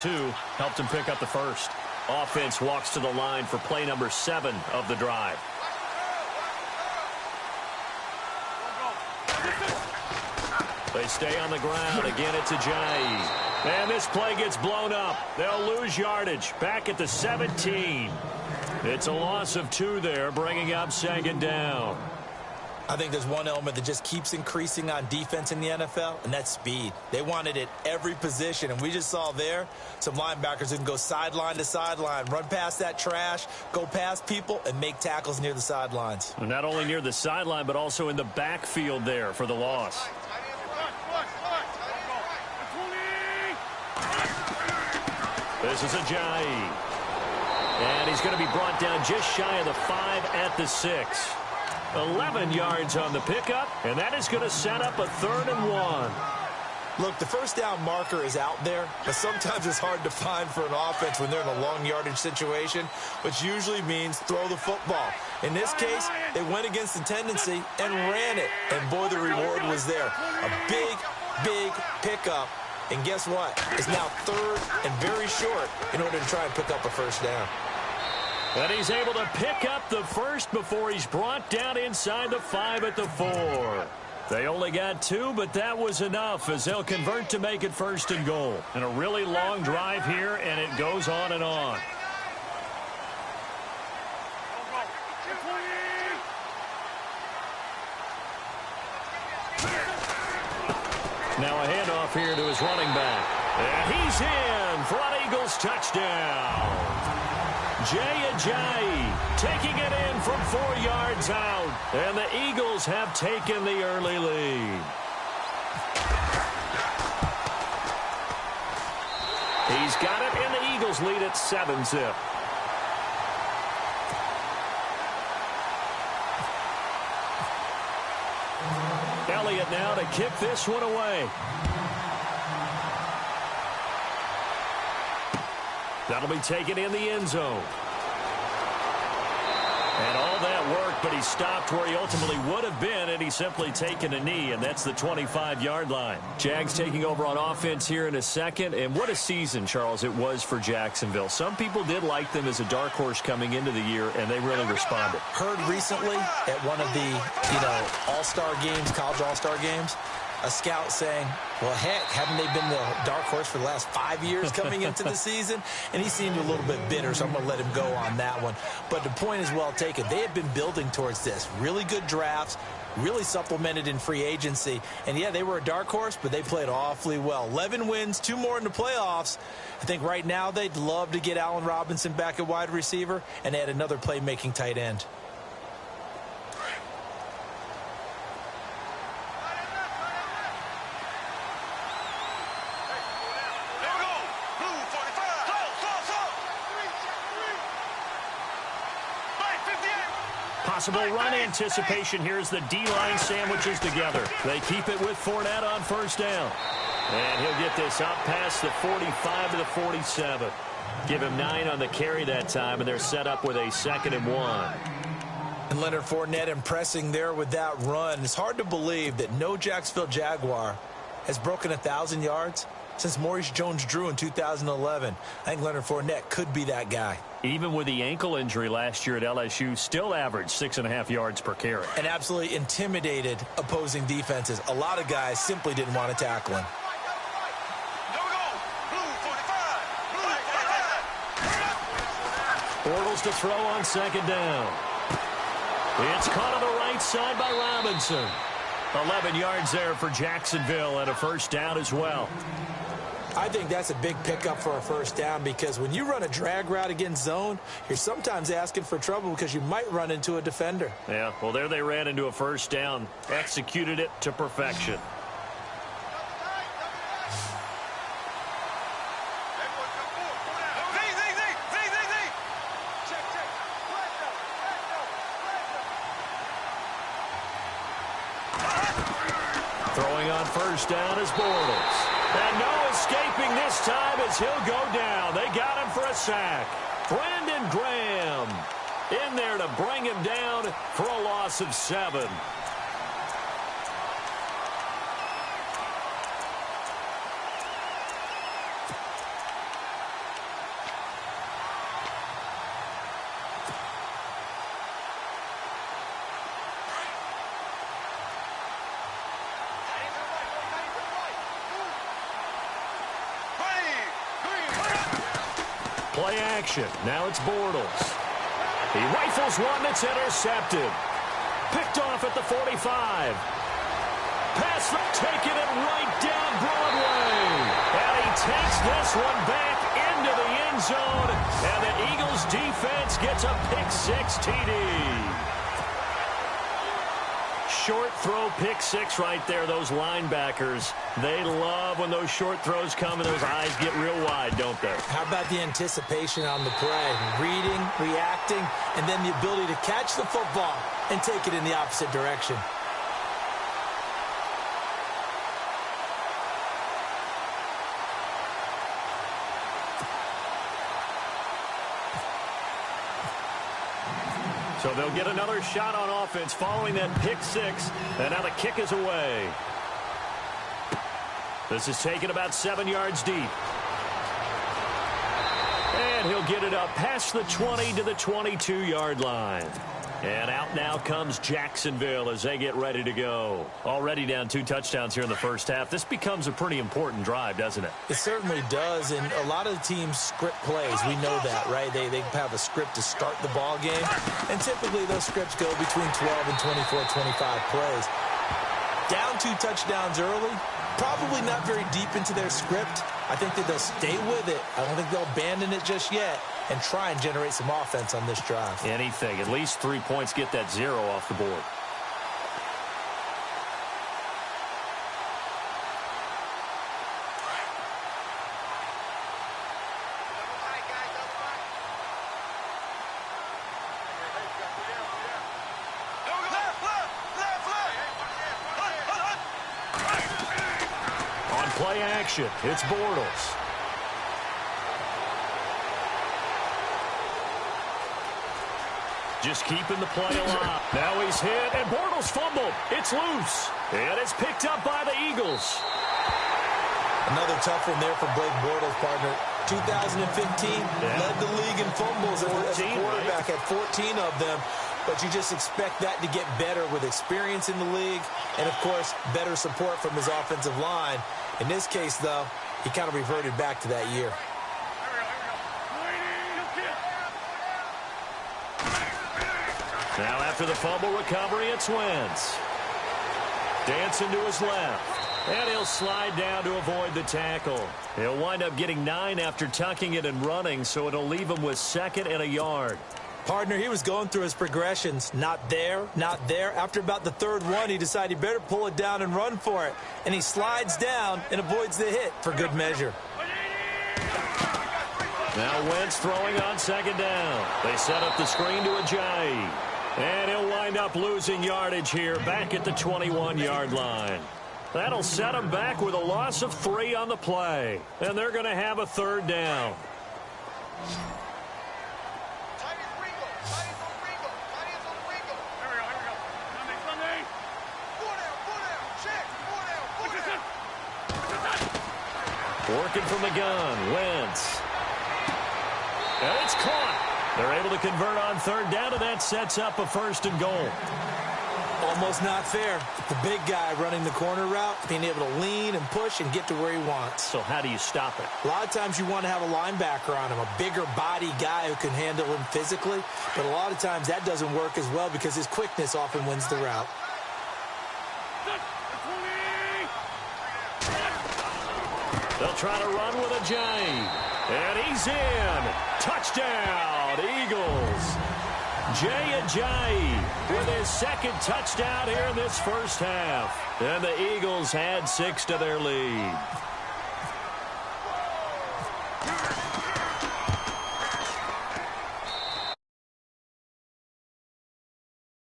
Two helped him pick up the first. Offense walks to the line for play number 7 of the drive. They stay on the ground. Again, it's Ajayi. And this play gets blown up. They'll lose yardage. Back at the 17. It's a loss of 2 there, bringing up second down. I think there's one element that just keeps increasing on defense in the NFL, and that's speed. They want it at every position, and we just saw there some linebackers who can go sideline to sideline, run past that trash, go past people, and make tackles near the sidelines. And not only near the sideline, but also in the backfield there for the loss. This is Ajayi. And he's going to be brought down just shy of the 5 at the 6. 11 yards on the pickup, and that is going to set up a 3rd and 1. Look, the first down marker is out there, but sometimes it's hard to find for an offense when they're in a long yardage situation, which usually means throw the football. In this case, they went against the tendency and ran it, and boy, the reward was there. A big, big pickup, and guess what? It's now 3rd and very short in order to try and pick up a first down. And he's able to pick up the first before he's brought down inside the 5 at the 4. They only got 2, but that was enough as they'll convert to make it 1st and goal. And a really long drive here, and it goes on and on. Now a handoff here to his running back. And he's in for an Eagles touchdown. Ajayi taking it in from 4 yards out. And the Eagles have taken the early lead. He's got it, and the Eagles lead at 7-zip. Elliott now to kick this one away. That'll be taken in the end zone. And all that work, but he stopped where he ultimately would have been, and he's simply taken a knee, and that's the 25-yard line. Jags taking over on offense here in a second, and what a season, Charles, it was for Jacksonville. Some people did like them as a dark horse coming into the year, and they really responded. Heard recently at one of the, all-star games, college all-star games, a scout saying, well, heck, haven't they been the dark horse for the last 5 years coming into the season? And he seemed a little bit bitter, so I'm going to let him go on that one. But the point is well taken. They have been building towards this. Really good drafts, really supplemented in free agency. And, yeah, they were a dark horse, but they played awfully well. 11 wins, 2 more in the playoffs. I think right now they'd love to get Allen Robinson back at wide receiver and add another playmaking tight end. Possible run anticipation. Here's the D-line sandwiches together. They keep it with Fournette on 1st down. And he'll get this up past the 45 to the 47. Give him 9 on the carry that time, and they're set up with a 2nd and 1. And Leonard Fournette impressing there with that run. It's hard to believe that no Jacksonville Jaguar has broken 1,000 yards since Maurice Jones-Drew in 2011. I think Leonard Fournette could be that guy. Even with the ankle injury last year at LSU, still averaged 6.5 yards per carry. And absolutely intimidated opposing defenses. A lot of guys simply didn't want to tackle him. Bortles to throw on 2nd down. It's caught on the right side by Robinson. 11 yards there for Jacksonville and a 1st down as well. I think that's a big pickup for a 1st down because when you run a drag route against zone, you're sometimes asking for trouble because you might run into a defender. Yeah, well, there they ran into a 1st down, executed it to perfection. Throwing on 1st down is Bortles. And no escaping this time as he'll go down. They got him for a sack. Brandon Graham in there to bring him down for a loss of 7. Play action. Now it's Bortles. He rifles one that's intercepted. Picked off at the 45. Pass, taking it right down Broadway. And he takes this one back into the end zone. And the Eagles defense gets a pick-6 TD. Short throw, pick-6 right there. Those linebackers, they love when those short throws come and those eyes get real wide, don't they? How about the anticipation on the play? Reading, reacting, and then the ability to catch the football and take it in the opposite direction. So they'll get another shot on offense following that pick-6, and now the kick is away. This is taken about 7 yards deep. And he'll get it up past the 20 to the 22-yard line. And out now comes Jacksonville as they get ready to go. Already down 2 touchdowns here in the first half. This becomes a pretty important drive, doesn't it? It certainly does, and a lot of the teams script plays. We know that, right? They have a script to start the ball game, and typically those scripts go between 12 and 24, 25 plays. Down 2 touchdowns early, probably not very deep into their script. I think that they'll stay with it. I don't think they'll abandon it just yet and try and generate some offense on this drive. Anything. At least 3 points, get that 0 off the board. On play action, it's Bortles. Just keeping the play alive. Now he's hit, and Bortles fumbled. It's loose, and it's picked up by the Eagles. Another tough one there for Blake Bortles, partner. 2015, led the league in fumbles as a quarterback, had 14 of them. But you just expect that to get better with experience in the league and, of course, better support from his offensive line. In this case, though, he kind of reverted back to that year. Now after the fumble recovery, it's Wentz. Dancing to his left. And he'll slide down to avoid the tackle. He'll wind up getting 9 after tucking it and running, so it'll leave him with 2nd and a yard. Partner, he was going through his progressions. Not there, not there. After about the 3rd one, he decided he better pull it down and run for it. And he slides down and avoids the hit for good measure. Now Wentz throwing on 2nd down. They set up the screen to Ajayi. And he'll wind up losing yardage here back at the 21-yard line. That'll set him back with a loss of 3 on the play. And they're going to have a 3rd down. Working from the gun, Wentz. And it's caught. They're able to convert on 3rd down, and that sets up a 1st and goal. Almost not fair. The big guy running the corner route, being able to lean and push and get to where he wants. So how do you stop it? A lot of times you want to have a linebacker on him, a bigger body guy who can handle him physically. But a lot of times that doesn't work as well because his quickness often wins the route. They'll try to run with Ajayi. And he's in. Touchdown, Eagles. Jay Ajayi with his 2nd touchdown here in this first half. And the Eagles add 6 to their lead.